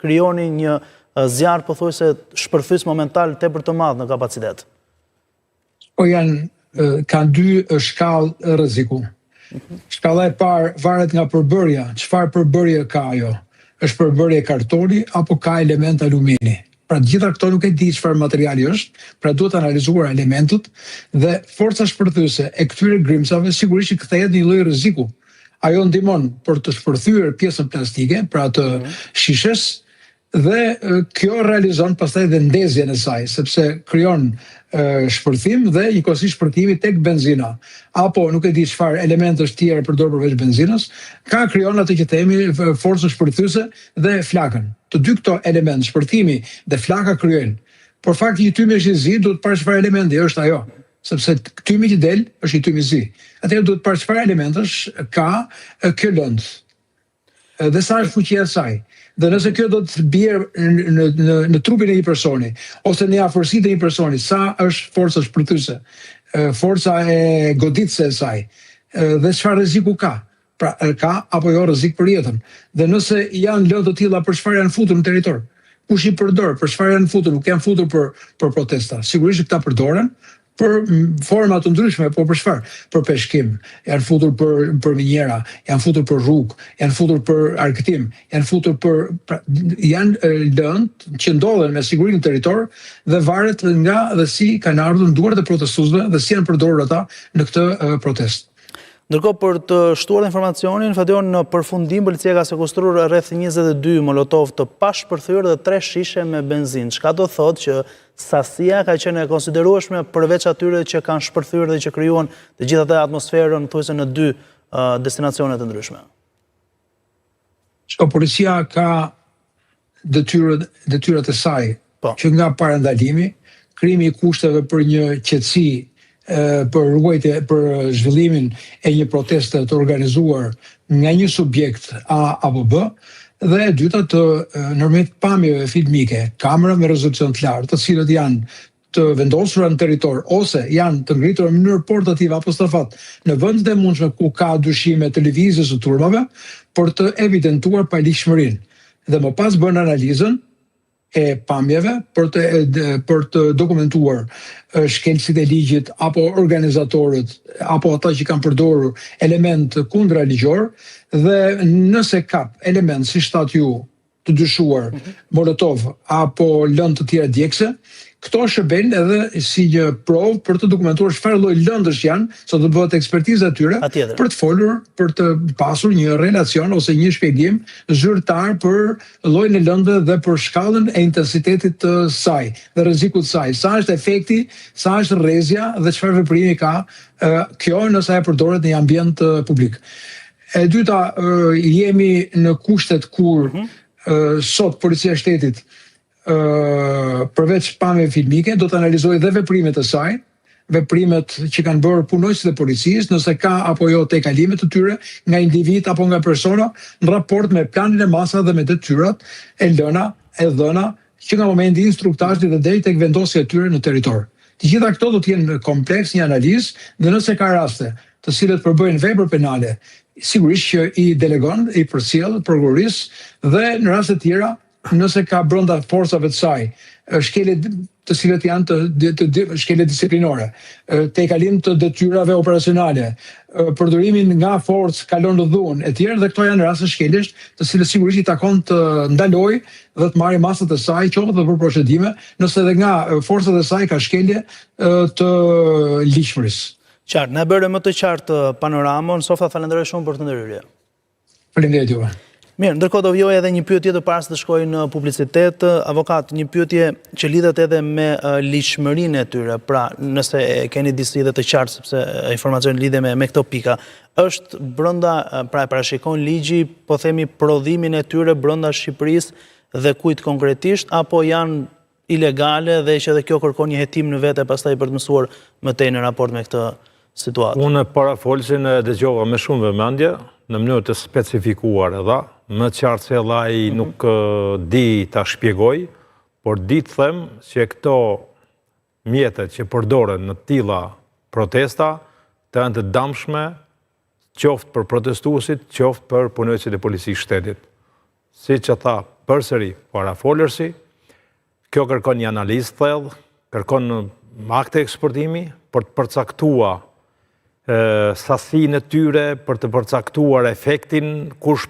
krijoni një zjarr pothuajse shpërthys momental tepër të madh në kapacitet? Kanë dy shkallë rreziku. Shkalla e parë varet nga përbërja, çfarë përbërje ka ajo? Është përbërje kartoni apo ka element alumini? Pra gjitha këto nuk e di çfarë materiali është, pra duhet analizuar elementët dhe forca shpërthyese e këtyre grimcave sigurisht që kthehet në një lloj rreziku. Ajo ndihmon për të shpërthyer pjesën plastike, pra të shishes, dhe kjo realizon pastaj dhe ndezjen e saj, sepse krijon shpërthim dhe njëkohësisht shpërthimi tek benzina, apo nuk e di çfarë elementësh tjerë përdor përveç benzinës, krijon atë që themi forcën shpërthyese dhe flakën. Të dy këto elementë, shpërthimi dhe flaka kryejnë. Por fakti që tymi është i zi, duhet parë çfarë elementi është ajo, sepse tymi që del është i tymi zi. Atëherë duhet parë çfarë elementësh ka kjo lëndë. Dhe sa është fuqia e saj. Dhe nëse kjo do të bjerë në trupin e një personi, ose në afërsitë e një personi, sa është forca shpërthyese, forca e goditëse e saj, dhe çfarë rreziku ka. Pra, ka apo jo rrezik për jetën. Dhe nëse janë lëndë të tilla, për çfarë janë futur në territor? Kush i përdor? Për çfarë janë futur? Nuk janë futur për protesta. Sigurisht këta përdoren për forma të ndryshme, po për çfarë? Për peshkim, janë futur për minjera, janë futur për rrugë, janë futur për argëtim, janë futur janë lëndë që ndodhen me siguri në territor dhe varet nga dhe si kanë ardhur në duart e protestuesve dhe si janë përdorur ata në këtë protestë. Ndërkohë, për të shtuar informacionin, Fadion, në përfundim policia ka sekustruar rreth 22 molotov të pashpërthyer dhe 3 shishe me benzinë. Çka do thotë që sasia ka qenë e konsiderueshme përveç atyre që kanë shpërthyer dhe që krijuan të gjithë atë atmosferën thuajse në 2 destinacione të ndryshme? Policia ka detyrat e saj, që nga parandalimi, krijimi i kushteve për një qetësi, për ruajtje, për zhvillimin e një proteste të organizuar nga një subjekt A apo B, dhe e dyta të normimet pamjeve filmike, kamera me rezolucion të lartë, të cilët janë të vendosura në territor ose janë të ngritura në mënyrë portative apo stafat në vendet e mundshme ku ka dyshime të lëvizjes së turmave për të evidentuar paligjshmërinë. Dhe më pas bën analizën e pamjeve për të dokumentuar shkelësit e ligjit apo organizatorët apo ata që kanë përdorur element kundërligjor, dhe nëse ka element si shtat ju të dyshuar molotov apo lëndë të tjera djegëse, këto shërben edhe si një provë për të dokumentuar çfarë lloj lëndësh janë, sa të bëhet ekspertiza e tyre për të folur, për të pasur një relacion ose një shpjegim zyrtar për llojin e lëndëve dhe për shkallën e intensitetit të saj dhe rrezikut të saj. Sa është efekti, sa është rrezja dhe çfarë veprimi ka kjo nëse ajo përdoret në një ambient publik. E dyta, jemi në kushtet kur sot Policia e Shtetit përveç pamjeve filmike, do të analizojë dhe veprimet e saj, veprimet që kanë bërë punojësit e policisë, nëse ka apo jo tejkalimet të tyre nga individ apo nga persona në raport me planin e masa dhe me detyrat e lëna e dhëna që nga momenti i instruktazhit dhe deri tek vendosja e tyre në territor. Të gjitha këto do të jenë kompleks një analizë dhe nëse ka raste të cilët përbëjnë vepër penale, sigurisht që i delegon, i përcjell prokurorisë dhe në raste të tjera nëse ka brenda forcave të saj shkelje të cilët janë shkelje disiplinore, tejkalim të detyrave operacionale, përdorimin nga forcë kalon në dhunë e tjerë, dhe këto janë raste shkeljesh të cilët sigurisht i takon të ndalojë dhe të marrë masat e saj, qoftë edhe për procedime, nëse edhe nga forcat e saj ka shkelje të ligjshmërisë. Qartë, ne bërë më të qartë panoramën, Softa, falenderoj shumë për të ndërhyrje. Faleminderit juve. Mirë, ndërkohë do vjoj edhe një pyetje tjetër para se të shkojë në publicitet. Avokat, një pyetje që lidhet edhe me ligjshmërinë e tyre. Pra, nëse keni disi dhe të qartë, sepse informacioni lidhe me këto pika, është brenda, pra e parashikon ligji, po themi prodhimin e tyre brenda Shqipërisë dhe kujt konkretisht, apo janë ilegale dhe që edhe kjo kërkon një hetim në vete pastaj për të mësuar më tej në raport me këtë situatë? Unë parafolsin e dëgjova me shumë vëmendje, në mënyrë të specifikuar edhe, më qartë se ai nuk di ta shpjegoj, por di të them që këto mjetet që përdoren në tilla protesta të janë të dëmshme qoftë për protestuesit, qoftë për punojësit e policisë shtetit. Siç e tha përsëri parafolërsi. Kjo kërkon një analizë thellë, kërkon akte eksportimi për të përcaktuar sasinë e tyre, për të përcaktuar efektin, kush